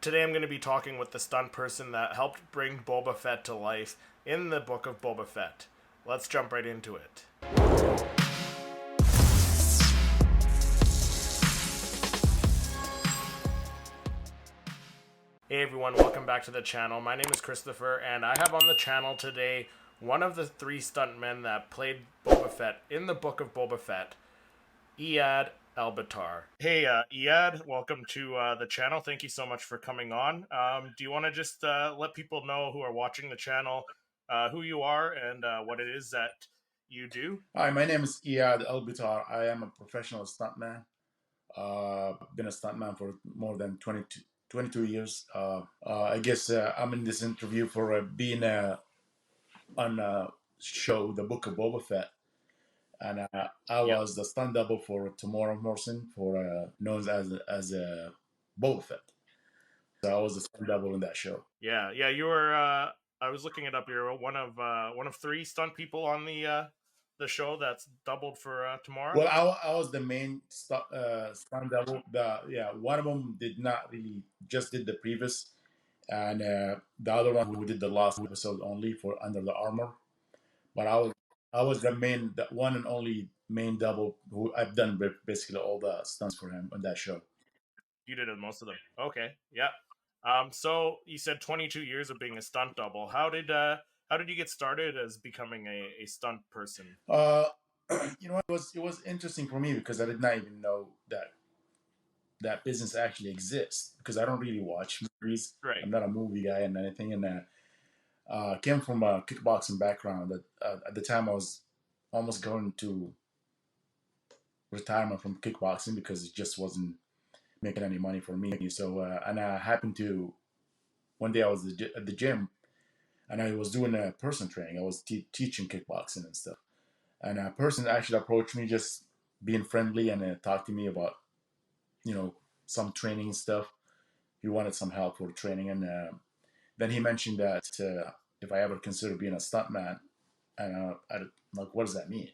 Today I'm going to be talking with the stunt person that helped bring Boba Fett to life in the book of Boba Fett. Let's jump right into it. Hey everyone, welcome back to the channel. My name is Christopher, and I have on the channel today one of the three stuntmen that played Boba Fett in the book of Boba Fett, Eyad Elbitar. Hey, Eyad, welcome to the channel. Thank you so much for coming on. Do you want to just let people know who are watching the channel who you are and what it is that you do? Hi, my name is Eyad Elbitar. I am a professional stuntman. Been a stuntman for more than 22 years. I guess I'm in this interview for being on a show, The Book of Boba Fett. And I Yep. was the stunt double for Temuera Morrison, for known as Boba Fett. So I was the stunt double in that show. Yeah. You were. I was looking it up. You're one of three stunt people on the show that's doubled for Tamara. Well, I was the main stunt double. One of them did not really just did the previous, and the other one who did the last episode only for Under the Armor. But I was the one and only main double who I've done basically all the stunts for him on that show. You did most of them. Okay. Yeah. So you said 22 years of being a stunt double. How did you get started as becoming a stunt person? Uh, it was interesting for me because I did not even know that business actually exists because I don't really watch movies. Right. I'm not a movie guy and anything, and came from a kickboxing background. At the time, I was almost going to retirement from kickboxing because it just wasn't making any money for me. So, and I happened to one day I was at the gym and I was doing a person training. I was teaching kickboxing and stuff. And a person actually approached me, just being friendly, and talked to me about you know some training stuff. He wanted some help for training, and then he mentioned that if I ever consider being a stuntman, and I'm like, what does that mean?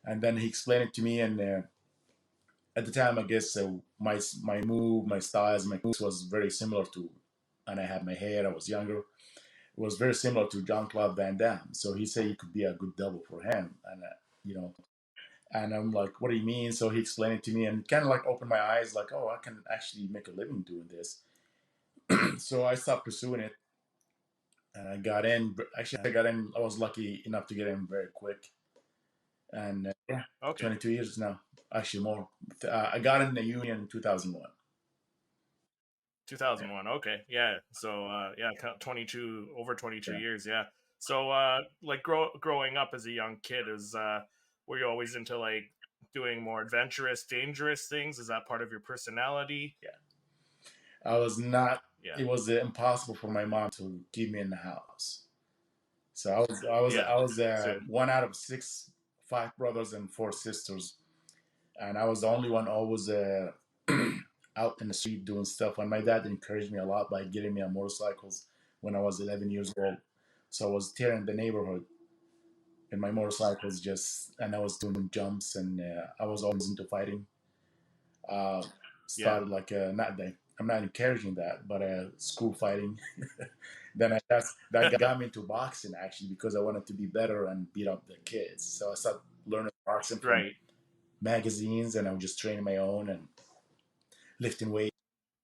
And then he explained it to me, and at the time, I guess my move, my styles, my moves was very similar to, and I had my hair. I was younger. It was very similar to Jean-Claude Van Damme. So he said he could be a good double for him, and you know, and I'm like, what do you mean? So he explained it to me, and kind of like opened my eyes, like, oh, I can actually make a living doing this. So I stopped pursuing it, and I got in. Actually, I got in. I was lucky enough to get in very quick, and yeah, Okay. 22 years now. Actually, more. I got in the union in 2001. 2001. Okay. Yeah. So yeah, 22 over 22 Yeah. years. Yeah. So like growing up as a young kid is were you always into like doing more adventurous, dangerous things? Is that part of your personality? Yeah. I was not. Yeah. It was impossible for my mom to keep me in the house. So I was So one out of six, five brothers and four sisters, and I was the only one always out in the street doing stuff. And my dad encouraged me a lot by getting me on motorcycles when I was 11 years old. So I was tearing the neighborhood in my motorcycles, and I was doing jumps, and I was always into fighting. Uh, yeah. Started like not that I'm not encouraging that, but school fighting. Then that got me into boxing actually because I wanted to be better and beat up the kids. So I started learning boxing from Right. magazines, and I was just training my own and lifting weight.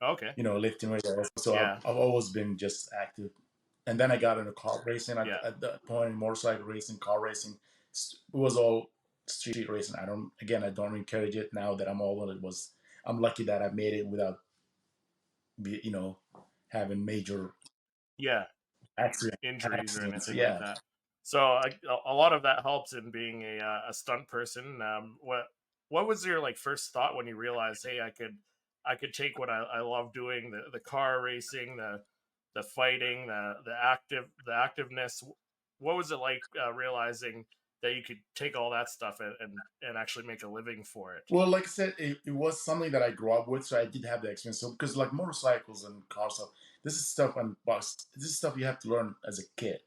Okay. Lifting weights. So Yeah. I've always been just active. And then I got into car racing Yeah. at that point, motorcycle racing, car racing. It was all street racing. I don't encourage it now that I'm older. I'm lucky that I made it without, be, you know, having major Yeah. accident, Injuries or accidents. anything like Yeah. that. So a lot of that helps in being a stunt person. What was your like first thought when you realized, hey, I could take what I love doing, the car racing, the fighting, the activeness. What was it like realizing that you could take all that stuff and actually make a living for it? Well, like I said, it was something that I grew up with, so I did have the experience. So because like motorcycles and cars, stuff, this is stuff and bus. This is stuff you have to learn as a kid.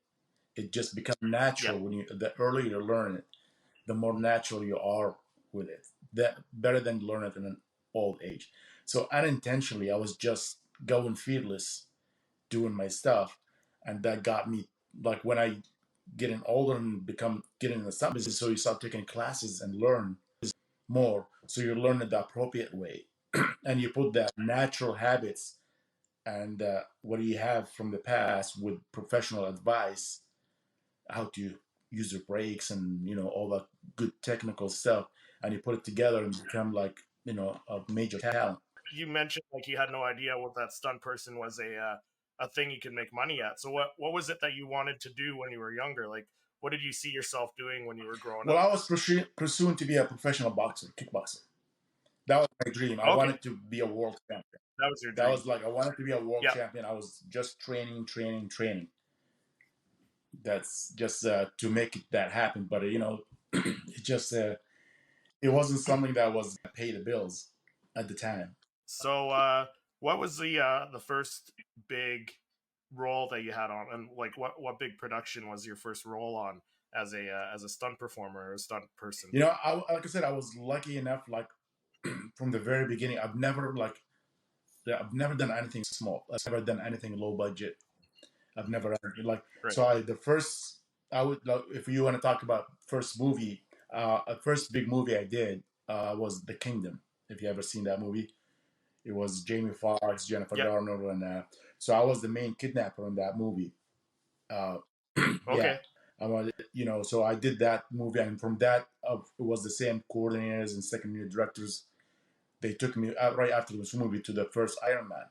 It just becomes Yeah. natural the earlier you learn it, the more natural you are with it. That better than learn it in an old age. So unintentionally, I was just going fearless, doing my stuff, and that got me like when I getting older and become getting in the stunt business. So you start taking classes and learn more. So you learn it the appropriate way, and you put that natural habits and what do you have from the past with professional advice, how to use your brakes and all that good technical stuff, and you put it together and become like a major talent. You mentioned like you had no idea what that stunt person was a thing you could make money at. So what was it that you wanted to do when you were younger? Like what did you see yourself doing when you were growing Well, up? I was pursuing to be a professional boxer, kickboxer. That was my dream. I Okay, wanted to be a world champion. that was your That dream. was like I wanted to be a world Yeah. champion. I was just training, training, training. That's just to make that happen. But it just it wasn't something that was pay the bills at the time. So what was the first big role that you had on, and like what big production was your first role on as a stunt performer or a stunt person? Like I said, I was lucky enough. Like from the very beginning, I've never done anything small. I've never done anything low budget. I've never like Right. so. The first I would like, if you want to talk about first movie, a first big movie I did was The Kingdom. If you ever seen that movie, it was Jamie Foxx, Jennifer Yep. Garner, and so I was the main kidnapper in that movie. Uh, yeah, Okay. I wanted, so I did that movie, and from that, it was the same coordinators and second unit directors. They took me right after this movie to the first Iron Man.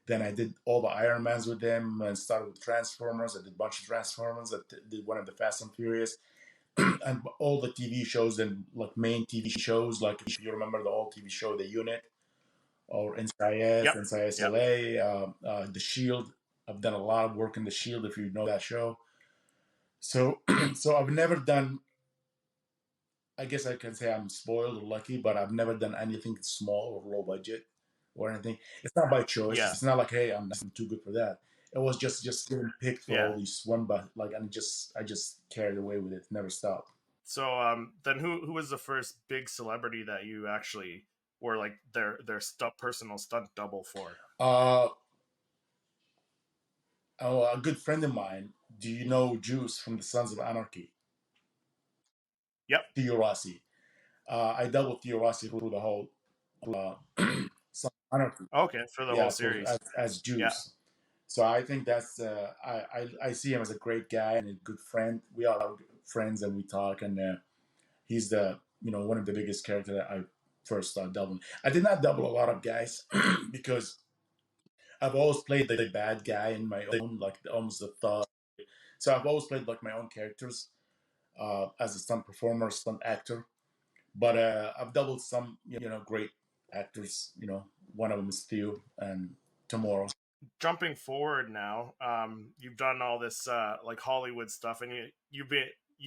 Then I did all the Iron Mans with them and started with Transformers. I did a bunch of Transformers. I did one of the Fast and Furious and all the TV shows and like main TV shows. Like if you remember the old TV show, The Unit or NCIS, Yep. NCIS Yep. LA, The Shield. I've done a lot of work in The Shield if you know that show. So, so I've never done. I guess I can say I'm spoiled or lucky, but I've never done anything small or low budget or anything. It's not by choice. Yeah. It's not like, hey, I'm too good for that. It was just getting picked for Yeah. all these one, but like I just carried away with it. Never stopped. So then who was the first big celebrity that you actually were like their personal stunt double for? Uh, oh, a good friend of mine. Do you know Juice from the Sons of Anarchy? Yep. Theo Rossi. I doubled Theo Rossi through the whole uh, Sons of Anarchy. Okay, for the whole Yeah, for series. as Yeah. Juice. So I think that's I see him as a great guy and a good friend. We are friends and we talk, and he's the one of the biggest characters that I first started doubling. I did not double a lot of guys because I've always played the bad guy in my own, like almost the thug. So I've always played like my own characters as a stunt performer, stunt actor. But I've doubled some great actors. One of them is Theo and Temuera. Jumping forward now, you've done all this like Hollywood stuff, and you've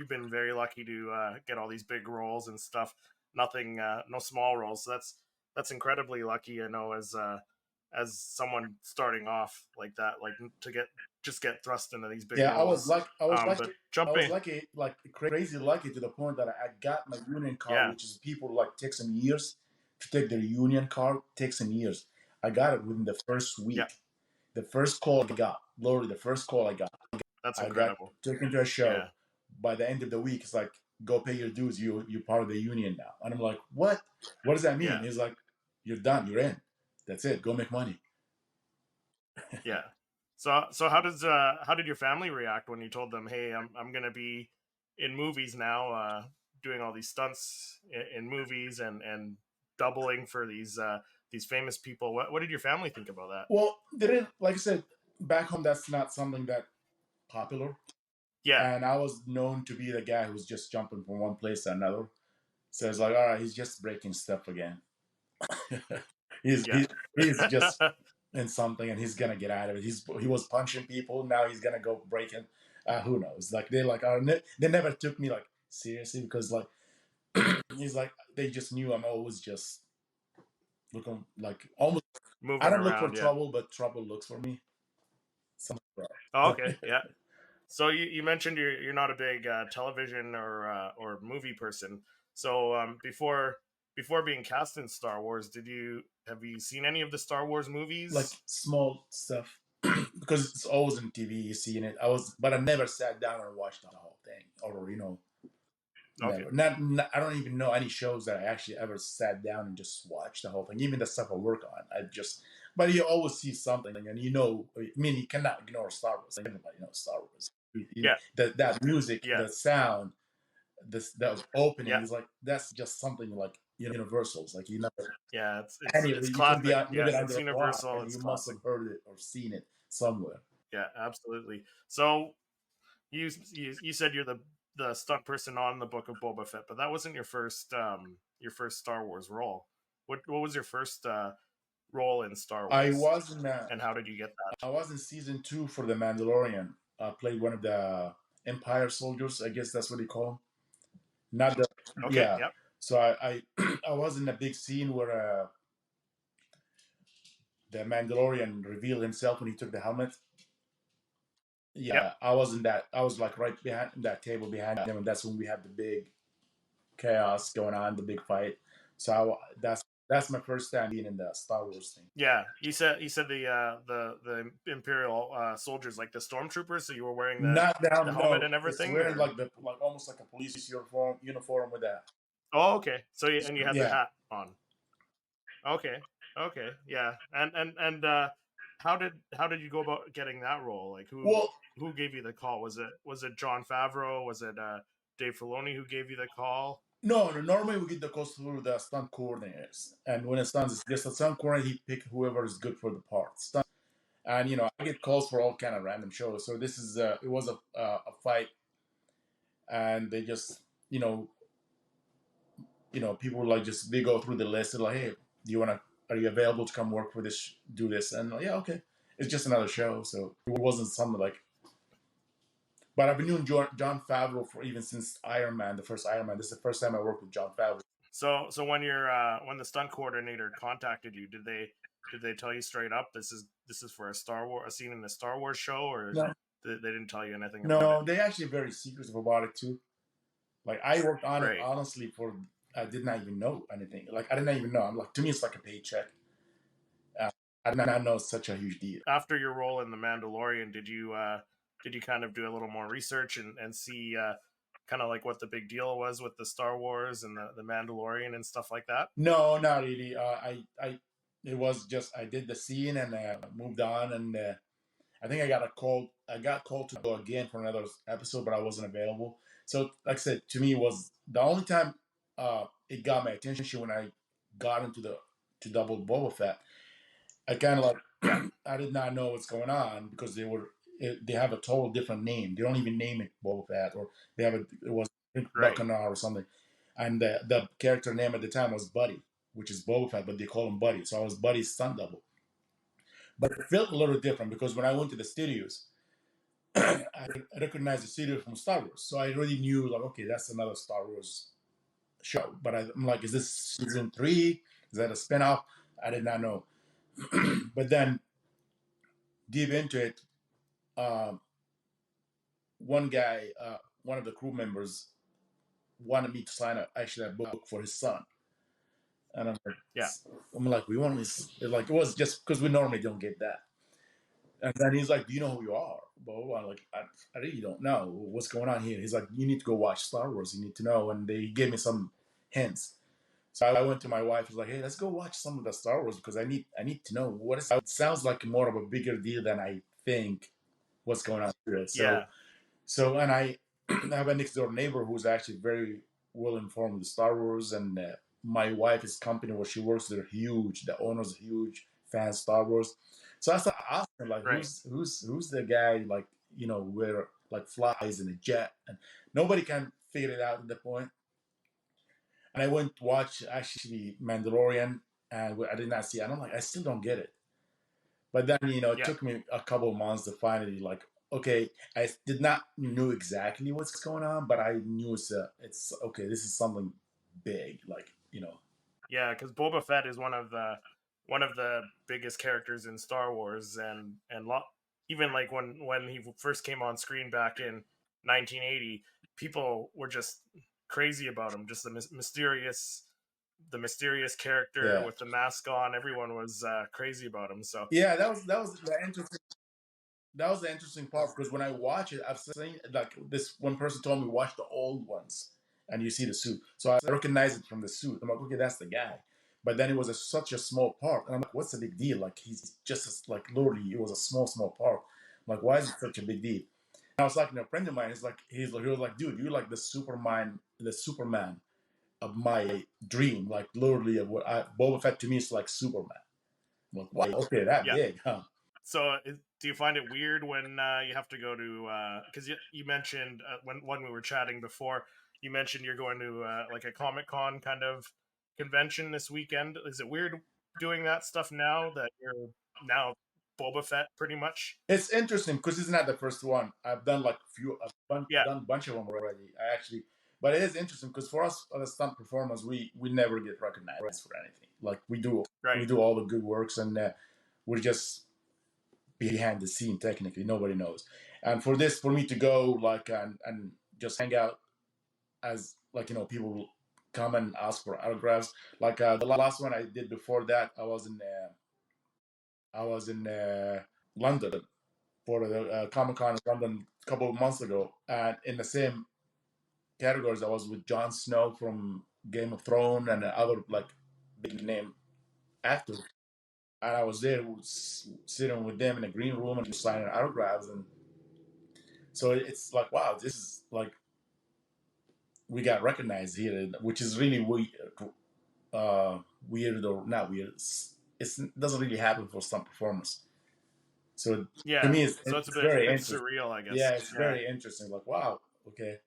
been very lucky to get all these big roles and stuff. Nothing, no small roles. So that's incredibly lucky. I know as someone starting off like that, like to get thrust into these big Yeah, roles. But I was jumping, lucky, like crazy lucky to the point that I got my union card, yeah, which is people like take some years to take their union card, takes some years. I got it within the first yeah, week. The first call I got, literally the first call that's I got incredible. taken to a show. Yeah, By the end of the week, it's like, go pay your dues. You're part of the union now. And I'm like, what? What does that mean? yeah, He's like, you're done. You're in. That's it. Go make money. yeah. So how did your family react when you told them, "Hey, I'm gonna be in movies now, doing all these stunts in movies and doubling for these famous people"? What did your family think about that? Well, they didn't, like I said, back home, that's not something that popular. Yeah, And I was known to be the guy who's just jumping from one place to another. So it's like, all right, he's just breaking stuff again. he's, yeah, he's, he's just in something and he's going to get out of it. He was punching people. Now he's going to go breaking. Who knows? Like, they never took me like seriously because like, he's like, they just knew I'm always just looking like almost, I moving don't look for around. Yeah. trouble, but trouble looks for me. Some, Oh, okay. Yeah. So you mentioned you're not a big television or movie person. So before being cast in Star Wars, did you Have you seen any of the Star Wars Like movies? small stuff because it's always on TV. You seeing it. But I never sat down and watched the whole thing, or Okay. never. Not I don't even know any shows that I actually ever sat down and just watched the whole thing. Even the stuff I work on, But you always see something, and I mean, you cannot ignore Star Wars. Like, everybody knows Star Wars. Yeah. That music, Yeah. the sound, that opening Yeah. is like that's just something like universals. Like Yeah. It's anyway, you can be classic. Yeah. living under It's a rock universal. and It's you must classic. have heard it or seen it somewhere. Yeah. Absolutely. So you said you're the stunt person on the Book of Boba Fett, but that wasn't your first Star Wars role. What was your first role in Star I Wars, was in and how did you get that? I was in season 2 for The Mandalorian. I played one of the Empire soldiers. I guess that's what they call them. Not the Okay. Yeah. Yep. So I I was in a big scene where the Mandalorian revealed himself when he took the helmet. Yep. Yeah, I was in that. I was like right behind that table behind him, and that's when we had the big chaos going on, the big fight. That's my first time being in the Star Wars thing. Yeah. You said the Imperial soldiers, like the stormtroopers. So you were wearing Not the down, helmet no. and It's everything, wearing or like the like almost like a police uniform with that. oh, okay. So and you had the Yeah. hat on. Okay. Okay. Yeah. And how did you go about getting that role? Like Well, who gave you the call? Was it John Favreau? Was it Dave Filoni who gave you the call? no, no. Normally we get the calls through the stunt coordinators, and when it's stunts, it's just a stunt coordinator. He pick whoever is good for the part. And I get calls for all kind of random shows. So this is it was a fight, and they just people like just they go through the list. They're like, hey, are you available to come work for this? Do this, and like, yeah, okay. It's just another show, so it wasn't something like. But I've been doing John Favreau for even since Iron Man, the first Iron Man. This is the first time I worked with John Favreau. So when the stunt coordinator contacted you, did they tell you straight up this is for a scene in the Star Wars show, or No, they didn't tell you anything about it? no, they actually very secretive about it too. Like I worked on it Right. honestly for I did not even know anything. Like I did not even know. I'm like to me it's like a paycheck. Uh, I did not know it's such a huge deal. After your role in the Mandalorian, did you kind of do a little more research and see kind of like what the big deal was with the Star Wars and the Mandalorian and stuff like that? No, not really. It was just I did the scene and moved on, and I think I got a call. I got called to go again for another episode, but I wasn't available. So, like I said, to me, it was the only time it got my attention when I got into the to double Boba Fett. I kind of Yeah. like I did not know what's going on because they have a total different name. They don't even name it Boba Fett, or it was Right. Buccaneer or something. And the character name at the time was Buddy, which is Boba Fett, but they call him Buddy. So I was Buddy's stunt double. But it felt a little different because when I went to the studios, I recognized the studio from Star Wars. So I already knew, like, okay, that's another Star Wars show. But I'm like, is this season 3? Is that a spinoff? I did not know. But then deep into it, um, one of the crew members wanted me to sign actually a book for his son. And Yeah. we want this. Like, it was just because we normally don't get that. And then he's like, "Do you know who you are?" Bo? I'm like, I really don't know what's going on here. He's like, "You need to go watch Star Wars. You need to know." And they gave me some hints. So I went to my wife. I was like, "Hey, let's go watch some of the Star Wars because I need to know what is." It sounds like more of a bigger deal than I think. What's going on here? Yeah. And I have a next door neighbor who's actually very well informed with Star Wars, and my wife's company where she works, they're huge. The owner's a huge fan of Star Wars. So I started asking, like, Right. who's the guy, like, where like flies in a jet, and nobody can figure it out at the point. And I went to watch actually Mandalorian, and I did not see. I don't like. I still don't get it. But then, it Yeah. took me a couple of months to finally like, okay, I did not knew exactly what's going on, but I knew it's okay. This is something big, like Yeah, because Boba Fett is one of the biggest characters in Star Wars, and even like when he first came on screen back in 1980, people were just crazy about him, just the mysterious the mysterious character Yeah. with the mask on. Everyone was crazy about him. So Yeah, that was the interesting. That was the interesting part because when I watch it, I've seen like this one person told me watch the old ones and you see the suit. So I recognize it from the suit. I'm like, okay, that's the guy. But then it was such a small part, and I'm like, what's the big deal? Like he's just like literally, it was a small part. I'm like, why is it such a big deal? And I was talking to a friend of mine. He was like, dude, you're like the Superman of my dream. Like literally, Boba Fett to me is like Superman. I'm like, wow, okay, that yeah. big, huh? So do you find it weird when you have to go to because you mentioned when we were chatting before, you mentioned you're going to like a Comic-Con kind of convention this weekend. Is it weird doing that stuff now that you're now Boba Fett pretty much? It's interesting because it's not the first one. I've done like Yeah, done a bunch of them already. I actually, but it is interesting because for us as stunt performers, we never get recognized for anything. Like we right. do all the good works, and we're just behind the scene. Technically, nobody knows. And for me to go like and just hang out as like people come and ask for autographs. Like the last one I did before that, I was in London for the Comic Con in London a couple of months ago, and in the same categories, I was with Jon Snow from Game of Thrones and other like big name actors, and I was there sitting with them in a green room and signing autographs, and so it's like wow, this is like we got recognized here, which is really weird or not weird. It doesn't really happen for some performers. So to Yeah, me, so it's it's very bit interesting. surreal, I guess. Yeah, it's Yeah, very interesting. Like wow, okay.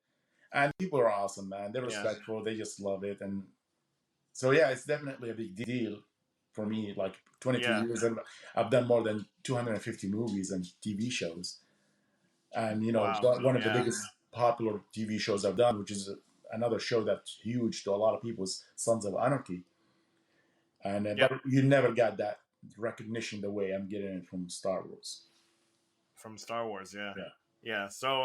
And people are awesome, man. They're yeah, respectful. They just love it, and so yeah, it's definitely a big deal for me. Like 22 yeah. years, and I've done more than 250 movies and TV shows, and Wow. one of the Yeah, biggest popular TV shows I've done, which is another show that's huge to a lot of people, is Sons of Anarchy, and yep. you never got that recognition the way I'm getting it from Star Wars. From Star Wars. Yeah, Yeah. yeah. So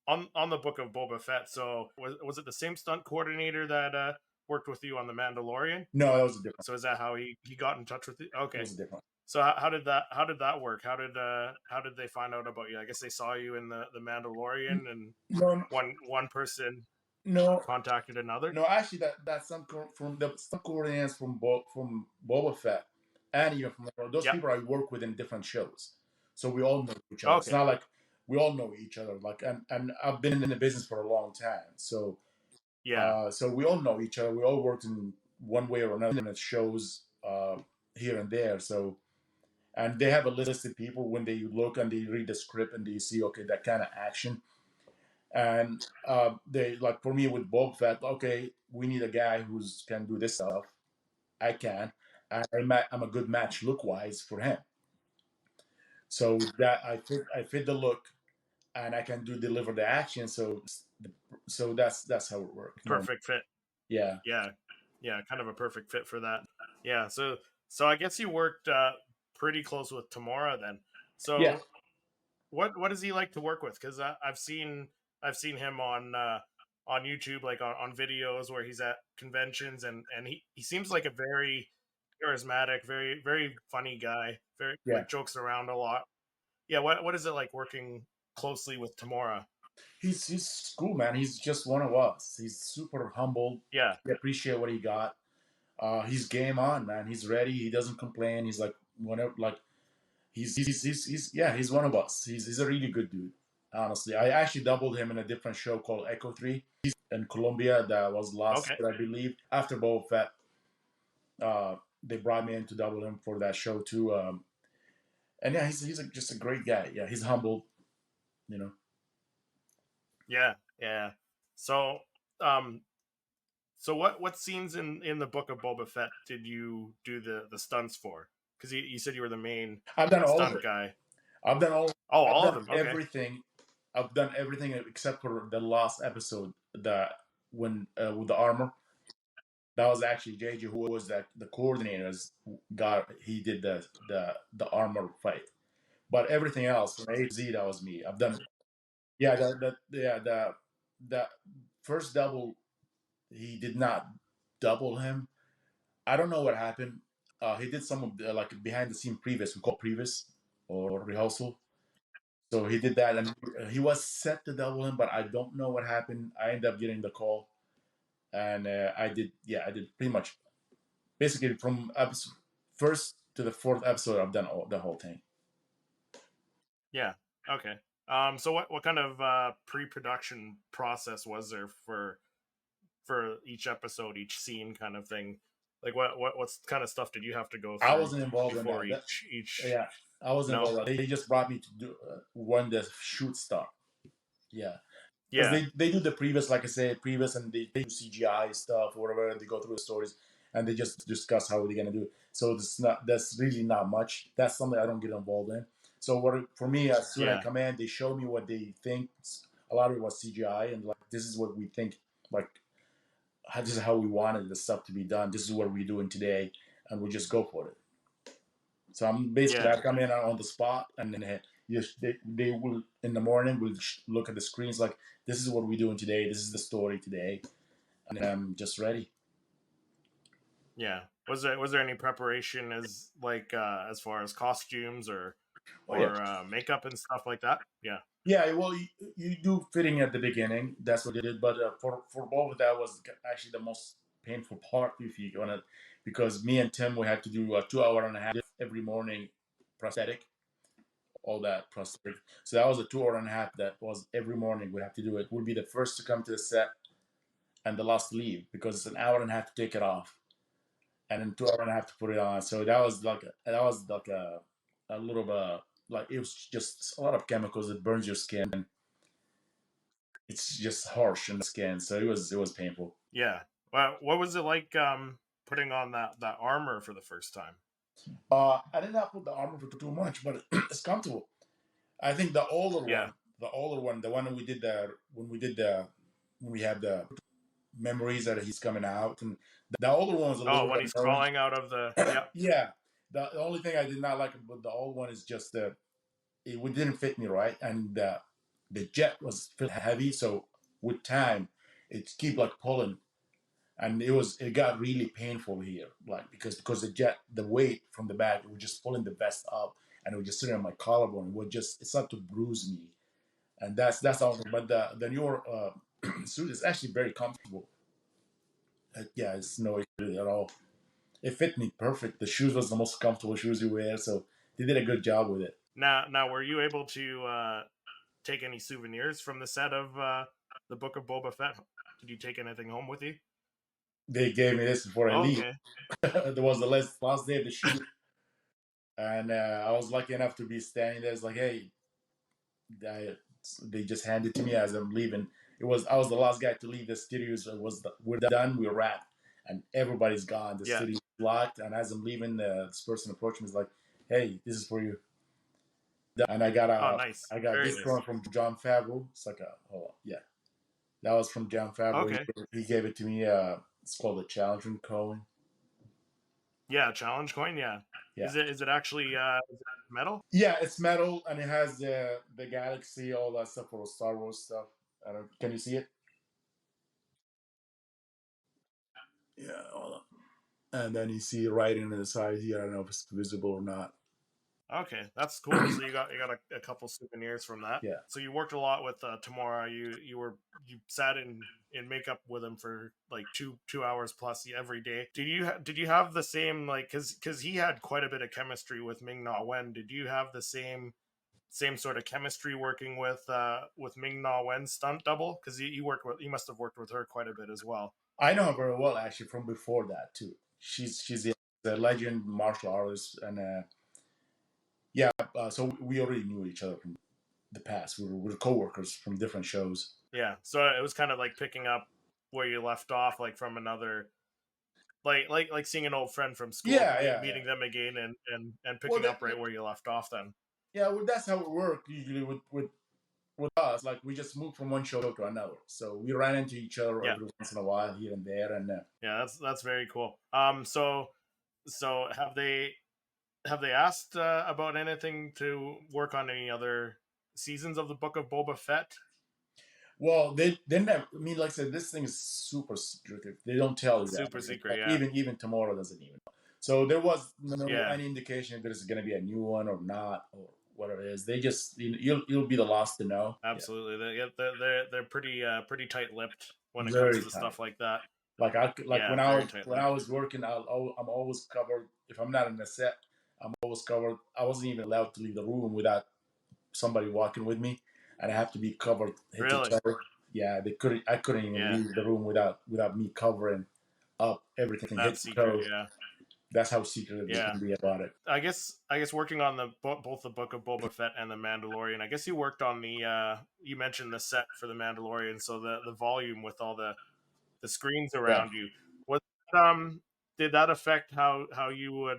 on the book of Boba Fett. So was it the same stunt coordinator that worked with you on the Mandalorian? No, that was a different. So is that how he got in touch with you? It Okay. was a different. So how did that work? How did they find out about you? I guess they saw you in the Mandalorian, and No, one person no, contacted another. no, actually, that's some from the some Koreans from Boba Fett, and even from those Yep. people I work with in different shows, so we all know each other. It's Okay. not like we all know each other. Like, and I've been in the business for a long time, so Yeah. so we all know each other. We all worked in one way or another in shows here and there. So and they have a list of people when they look and they read the script and they see okay that kind of action and they like for me with Bob Fett, okay, we need a guy who's can do this stuff. I can. I'm a good match look wise for him. So that I fit the look and I can deliver the action. So that's how it works. No, Perfect fit. yeah, Yeah. Yeah. Kind of a perfect fit for that. Yeah. So I guess you worked pretty close with Tamora then. yeah. So what does he like to work with? Because I've seen him on YouTube, like on videos where he's at conventions, and he seems like a very charismatic, very funny guy. Very Yeah, like jokes around a lot. Yeah, what is it like working closely with Tamora? he's cool, man. He's just one of us. He's super humble. Yeah, We appreciate what he got. He's game on, man. He's ready. He doesn't complain. He's like whatever, like he's yeah, he's one of us. He's a really good dude. Honestly, I actually doubled him in a different show called Echo 3. He's in Colombia. That was last okay, year, I believe. After Boba Fett, they brought me in to double him for that show too. And yeah, just a great guy. Yeah, he's humble. You know. yeah, yeah. So um, so what scenes in the book of Boba Fett did you do the stunts for? Because you said you were the main I've done all of stunt it. guy. I've done all. Oh, I've all of done them. Okay. everything. I've done everything except for the last episode. That when with the armor. That was actually JJ who was the coordinators got he did the armor fight. But everything else from A to Z that was me. I've done it. Yeah, the first double he did not double him. I don't know what happened. He did some of the like behind the scene previous, we call previous or rehearsal. So he did that, and he was set to double him, but I don't know what happened. I ended up getting the call, and I did pretty much basically from episode first to the fourth episode. I've done the whole thing. Yeah. Okay. So what kind of pre-production process was there for each episode, each scene, kind of thing? Like what's kind of stuff did you have to go I through wasn't involved in before that. each? Yeah, I wasn't No. involved. They just brought me to do when the shoot start. Yeah, because Yeah. they do the previous, like I said, previous, and they do CGI stuff or whatever, and they go through the stories and they just discuss how they're gonna do it. So that's really not much. That's something I don't get involved in. So for me, as soon as I Yeah. come in, they show me what they think. A lot of it was CGI, and like this is what we think. Like this is how we wanted the stuff to be done. This is what we're doing today, and we just go for it. So I'm basically Yeah. I come in on the spot, and then they will in the morning will look at the screens like this is what we're doing today. This is the story today, and then I'm just ready. Yeah. Was there any preparation as far as costumes Oh yeah, or makeup and stuff like that? Yeah. yeah. Well, you do fitting at the beginning. That's what they did, but for both that was actually the most painful part if you want to, because me and Tim we had to do a 2 hour and a half every morning prosthetic all that prosthetic. So that was a 2 hour and a half. That was every morning we have to do it. We'll be the first to come to the set and the last to leave because it's an hour and a half to take it off, and then 2 hour and a half to put it on. So that was like a little bit like it was just a lot of chemicals that burns your skin. It's just harsh in the skin, so it was painful. Yeah. Well, what was it like putting on that armor for the first time? I did not put the armor for too much, but it's comfortable. I think Yeah. the older one, the one that we did the when we did the when we had the memories that he's coming out, and the older one was a Oh, little when bit he's nervous. crawling out of the yeah. Yeah, the only thing I did not like about the old one is just that it didn't fit me right, and the jet was feel heavy. So with time, it keep like pulling, and it got really painful here, like because the weight from the back it was just pulling the vest up, and it was just sitting on my collarbone. It would just it started to bruise me, and that's all. But the newer suit is actually very comfortable. Yeah, it's no issue at all. It fit me perfect. The shoes was the most comfortable shoes you wear, so they did a good job with it. Now, were you able to take any souvenirs from the set of the Book of Boba Fett? Did you take anything home with you? They gave me this before I Oh, leave. okay. There was the last day of the shoot, and I was lucky enough to be standing there. It's like, hey, I, they just handed it to me as I'm leaving. I was the last guy to leave the studios. We're done. We're wrapped, and everybody's gone. The Yeah. studio's locked, and as I'm leaving, this person approached me. Is like, hey, this is for you. And Oh, nice. I got Very this nice. one from John Favreau. It's like a hold on, yeah, that was from John Favreau. Okay. He gave it to me. It's called the Challenging Coin. Yeah, challenge coin. Yeah. Yeah, Is it actually is it metal? yeah, it's metal and it has the galaxy, all that stuff for Star Wars stuff. I don't. Can you see it? Yeah, hold on. And then you see writing on the side here. I don't know if it's visible or not. Okay, that's cool. So you got a couple souvenirs from that. Yeah, So you worked a lot with Temuera. You sat in makeup with him for like two hours plus every day. Did you have the same like because he had quite a bit of chemistry with Ming Na Wen? Did you have the same sort of chemistry working with Ming Na Wen's stunt double? Because you must have worked with her quite a bit as well. I know her very well actually from before that too. She's a legend martial artist, and yeah, so we already knew each other from the past. We were coworkers from different shows. Yeah, so it was kind of like picking up where you left off, like from another like seeing an old friend from school, Yeah, yeah, yeah. meeting them again and Well, picking up right where you left off. Then yeah, well, that's how it worked usually with us. Like we just moved from one show to another, so we ran into each other yeah, every once in a while here and there, and yeah, that's very cool. So have they asked about anything to work on any other seasons of the Book of Boba Fett? Well, they never. I mean, like I said, this thing is super secretive. They don't tell you that. Super secret, Like yeah. even tomorrow doesn't even know. So there was no Yeah. any indication if there's going to be a new one or not or whatever it is. They just you'll be the last to know. Absolutely. They're pretty tight-lipped when it comes Very to tight. stuff like that. Like Yeah, when I very was tight-lipped. working, I'm always covered. If I'm not in the set, I'm always covered. I wasn't even allowed to leave the room without somebody walking with me, and I have to be covered head to Really? toe. Yeah, they couldn't. I couldn't even Yeah. leave the room without me covering up everything head That to secret, toe. yeah. That's how secretive they Yeah. can be about it. I guess working on both the Book of Boba Fett and the Mandalorian. I guess you worked on the you mentioned the set for the Mandalorian, so the volume with all the screens Yeah, around you. Was um did that affect how you would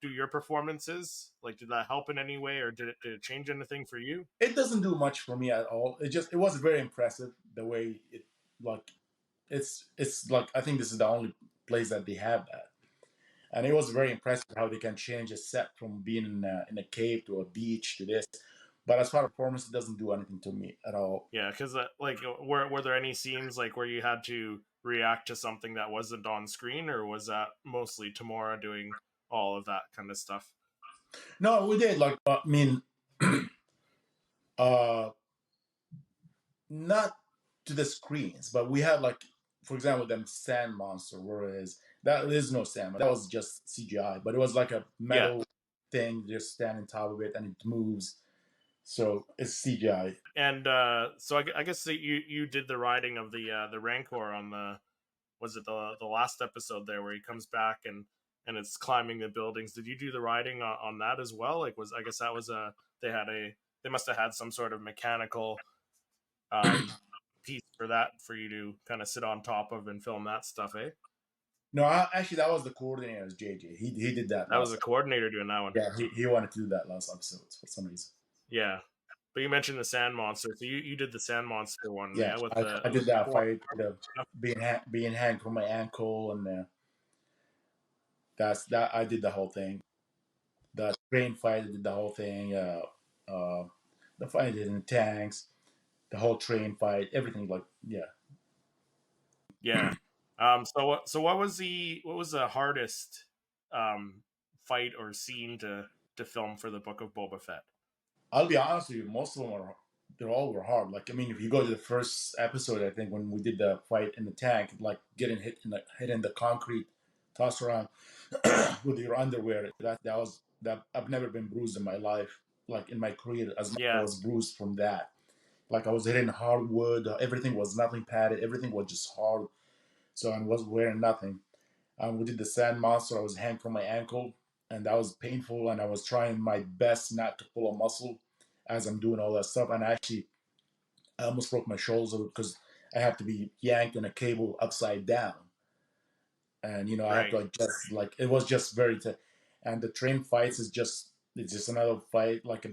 do your performances? Like, did that help in any way, or did it change anything for you? it doesn't do much for me at all. It was very impressive the way it like it's like I think this is the only place that they have that. And it was very impressive how they can change a set from being in a cave to a beach to this. But as far as performance, it doesn't do anything to me at all. Yeah, because like, were there any scenes like where you had to react to something that wasn't on screen, or was that mostly Tamora doing all of that kind of stuff? No, we did like I mean, uh, not to the screens, but we had like, for example, them sand monster where it is that is no sand, that was just CGI, but it was like a Yeah, metal thing just stand on top of it and it moves, so it's CGI. and so I guess that you did the riding of the Rancor on the, was it the last episode there where he comes back and it's climbing the buildings. Did you do the riding on that as well? Like, was, I guess that was a, they must have had some sort of mechanical um piece for that for you to kind of sit on top of and film that stuff, eh? No, actually, that was the coordinator, JJ. He did that That was last. a coordinator doing that one. Yeah, he wanted to do that last episode for some reason. Yeah. But you mentioned the sand monster, so you did the sand monster one, Yeah, yeah, I with did the that core fight with the stuff. being hanged from my ankle, and that's that. I did the whole thing. The train fight, I did the whole thing. Uh, the fight in the tanks, the whole train fight, everything. Like yeah, Yeah. So what was the hardest fight or scene to film for the Book of Boba Fett? I'll be honest with you. Most of them are they all were hard. Like I mean, if you go to the first episode, I think when we did the fight in the tank, like getting hit in the concrete, tossed around with your underwear. That was that I've never been bruised in my life. Like in my career, as much as I Yeah. was bruised from that. Like I was hitting hardwood. Everything was nothing padded. Everything was just hard. So I was wearing nothing. We did the sand monster. I was hanging from my ankle, and that was painful. And I was trying my best not to pull a muscle as I'm doing all that stuff. And actually, I almost broke my shoulder because I have to be yanked in a cable upside down, and I have Right. to adjust. Like it was just very. And the train fights is just it's just another fight like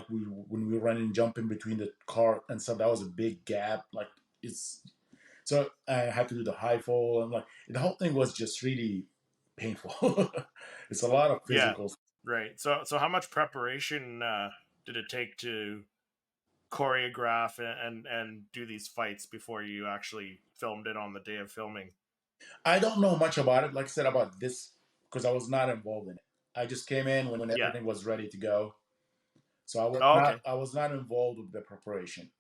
we when we were running jumping between the car and stuff. That was a big gap. Like it's so I had to do the high fall and like the whole thing was just really painful. It's a lot of Yeah. physical. Right. So how much preparation did it take to choreograph and do these fights before you actually filmed it on the day of filming? I don't know much about it. Like I said about this because I was not involved in it. I just came in when Yeah. everything was ready to go. So Oh, okay. I was not involved with the preparation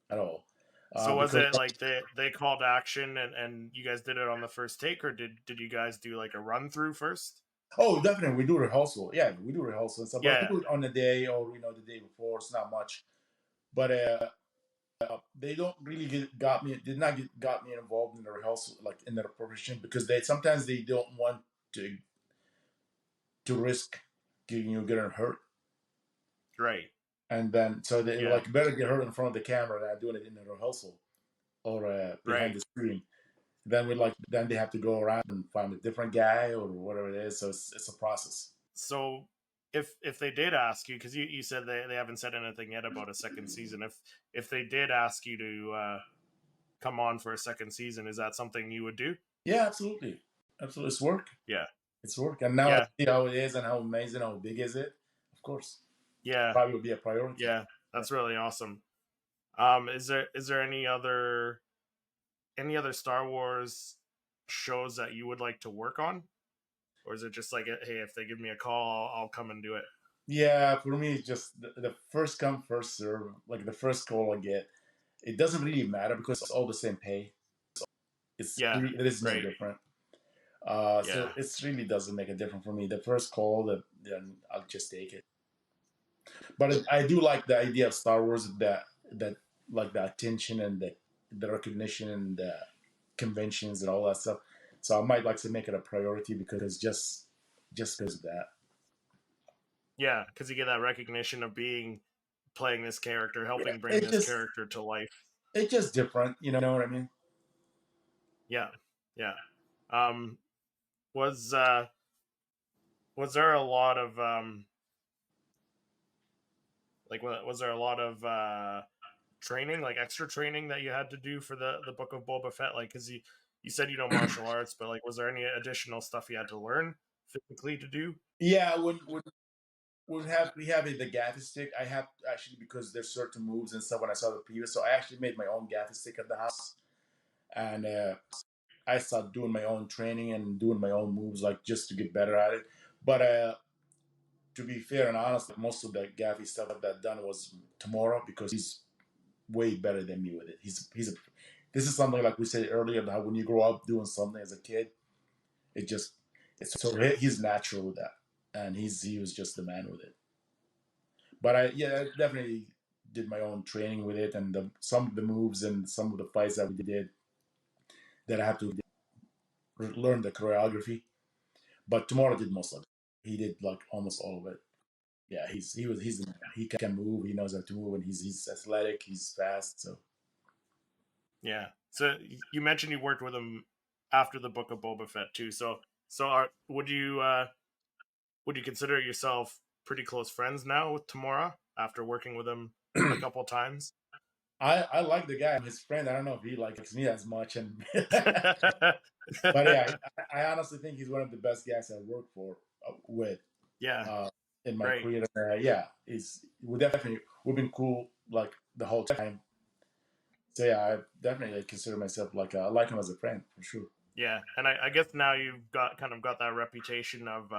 at all. So was Because it like they called action and you guys did it on the first take, or did you guys do like a run through first? oh definitely we do rehearsal. Yeah, we do rehearsal and stuff. But we Yeah. do it on the day or the day before. It's not much. But they don't really did not got me involved in the rehearsal like in the preparation because they sometimes they don't want to risk getting hurt, Right. and then so they Yeah. like better get hurt in front of the camera than doing it in the rehearsal or behind Right. the screen. Then they have to go around and find a different guy or whatever it is. So it's a process. So if they did ask you, because you said they haven't said anything yet about a second season, if they did ask you to come on for a second season, is that something you would do? Yeah, absolutely, absolutely. It's work. Yeah. It's work. And now I Yeah. see how it is and how amazing, how big is it. Of course, Yeah. probably will be a priority. Yeah. That's really awesome. Is there any other Star Wars shows that you would like to work on, or is it just like, hey, if they give me a call, I'll come and do it? Yeah, for me, it's just the first come, first serve. Like the first call I get, it doesn't really matter because it's all the same pay. Yeah, There is no right. different. So Yeah, it really doesn't make a difference for me. The first call, then I'll just take it. But I do like the idea of Star Wars, that like the attention and the recognition and the conventions and all that stuff. So I might like to make it a priority because just because of that. yeah, because you get that recognition of being playing this character, Yeah, helping bring this character to life. it's just different. You know what I mean? Yeah, yeah. Um, was uh, was there a lot of was there a lot of training, like extra training that you had to do for the Book of Boba Fett? Like, because you said you know martial arts, but like, was there any additional stuff you had to learn physically to do? Yeah, we have the gaffi stick. I have actually because there's certain moves and stuff when I saw the previous, so I actually made my own gaffi stick at the house, and I started doing my own training and doing my own moves, like just to get better at it. But to be fair and honest, like, most of the gaffi stuff that I've done was Temuera because he's way better than me with it. This is something like we said earlier about when you grow up doing something as a kid, it just it's so he's natural with that, and he was just the man with it. But I definitely did my own training with it, and some of the moves and some of the fights that we did that I have to learn the choreography. But Tomorrow did most of it. He did like almost all of it. Yeah, he's the man. He can move. He knows how to move, and he's athletic. He's fast. So Yeah. So you mentioned you worked with him after the Book of Boba Fett too. Would you consider yourself pretty close friends now with Tamora after working with him a couple times? I like the guy. I'm his friend. I don't know if he likes me as much, and but yeah, I honestly think he's one of the best guys I worked for with Yeah, uh, in my right. career. Yeah, we've been cool like the whole time. So yeah, I definitely consider myself like I like him as a friend for sure. Yeah, and I guess now you've got that reputation of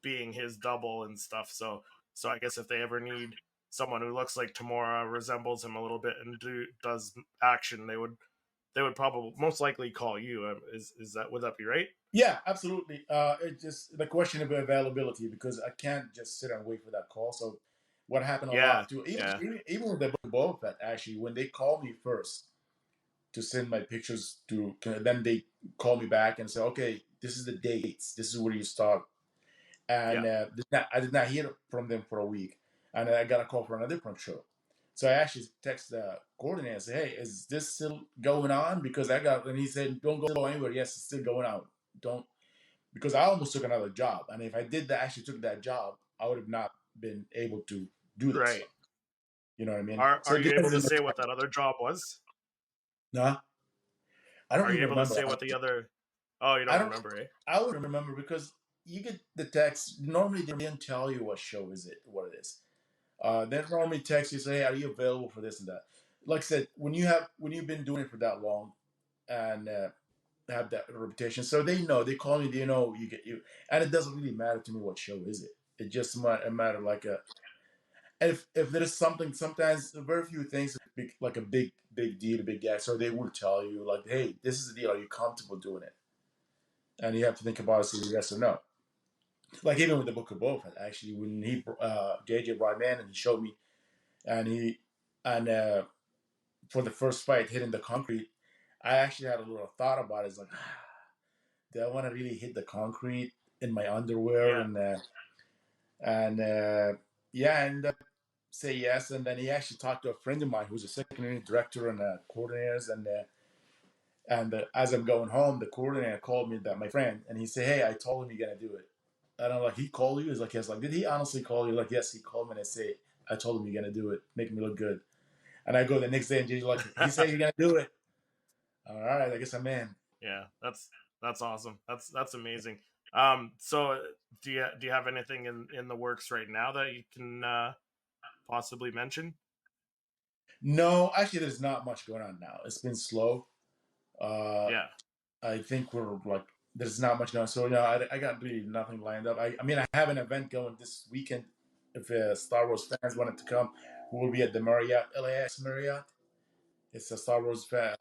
being his double and stuff. So I guess if they ever need someone who looks like Tamora, resembles him a little bit, and does action, they would probably most likely call you. Is that would that be right? Yeah, absolutely. It's just the question of availability because I can't just sit and wait for that call. So what happened a Yeah, lot too, yeah, even with the Boba Fett, actually, when they call me first to send my pictures to, then they call me back and say, okay, this is the dates, this is where you start, and yeah, I did not hear from them for a week, and I got a call for another different show. So I actually text the coordinator and say, "Hey, is this still going on?" Because I got, and he said, "Don't go anywhere. Yes, it's still going on. Don't." Because I almost took another job, and if I did that, actually took that job, I would have not been able to do this right. stuff. You know what I mean? Are So it you able depends to on the say what time. that other job was? No, I don't Are you even able to remember. say what the other? Oh, you I don't don't. remember, eh? I would remember because you get the text. Normally, they don't tell you what show is it, what it is. They normally text you say, "Hey, are you available for this and that?" Like I said, when you've been doing it for that long and have that reputation, so they know. They call me. They know you get you, and it doesn't really matter to me what show is it. It just a matter like a. If there is something, sometimes very few things big, like a big deal, a big guy. So they will tell you like, "Hey, this is the deal. Are you comfortable doing it?" And you have to think about it, say yes or no. Like even with the Book of Boba Fett, actually, when JJ brought me in and he showed me, and he and for the first fight hitting the concrete, I actually had a little thought about it. It's like, do I want to really hit the concrete in my underwear Yeah, and yeah, and say yes. And then he actually talked to a friend of mine who's a second unit director and coordinators, and as I'm going home, the coordinator called me, that my friend, and he said, "Hey, I told him you're gonna do it." And I'm like, "He called you?" He's like, "Yes." Like, did he honestly call you? Like, yes, he called me and I say, "I told him you're gonna do it. Make me look good." And I go the next day and he's like, "He said you're gonna do it." All right, I guess I'm in. yeah. That's awesome. That's amazing. So do you have anything in the works right now that you can possibly mention? No, actually, there's not much going on now. It's been slow. Uh, Yeah. I think we're like there's not much going on. So I got really nothing lined up. I mean, I have an event going this weekend. If Star Wars fans wanted to come, we will be at the Marriott, LAX Marriott. It's a Star Wars fan.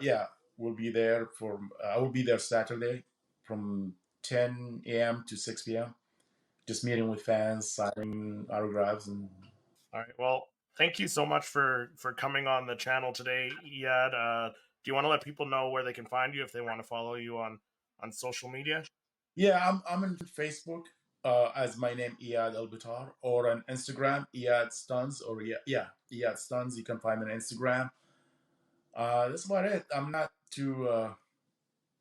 Yeah, we'll be there for. I will be there Saturday from 10 a.m. to 6 p.m. Just meeting with fans, signing autographs, and All right. Well, thank you so much for coming on the channel today, Eyad. Do you want to let people know where they can find you if they want to follow you on social media? yeah, I'm on Facebook as my name Eyad Elbitar, or on Instagram Eyad Stuns, or yeah Eyad Stuns. You can find me on Instagram. That's about it. I'm not too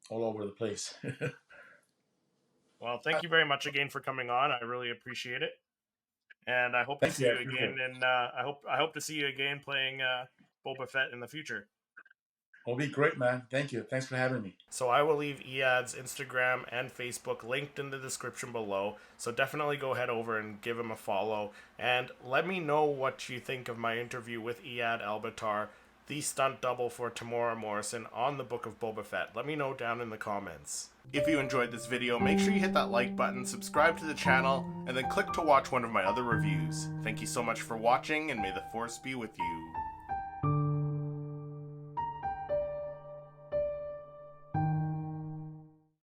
all over the place. Well, thank you very much again for coming on. I really appreciate it, and I hope to Thank see you. I you appreciate again. it. And I hope to see you again playing Boba Fett in the future. It'll be great, man. Thank you. Thanks for having me. So I will leave Eyad's Instagram and Facebook linked in the description below. So definitely go head over and give him a follow. And let me know what you think of my interview with Eyad Elbitar, the stunt double for Temuera Morrison on the Book of Boba Fett. Let me know down in the comments. If you enjoyed this video, make sure you hit that like button, subscribe to the channel, and then click to watch one of my other reviews. Thank you so much for watching, and may the Force be with you.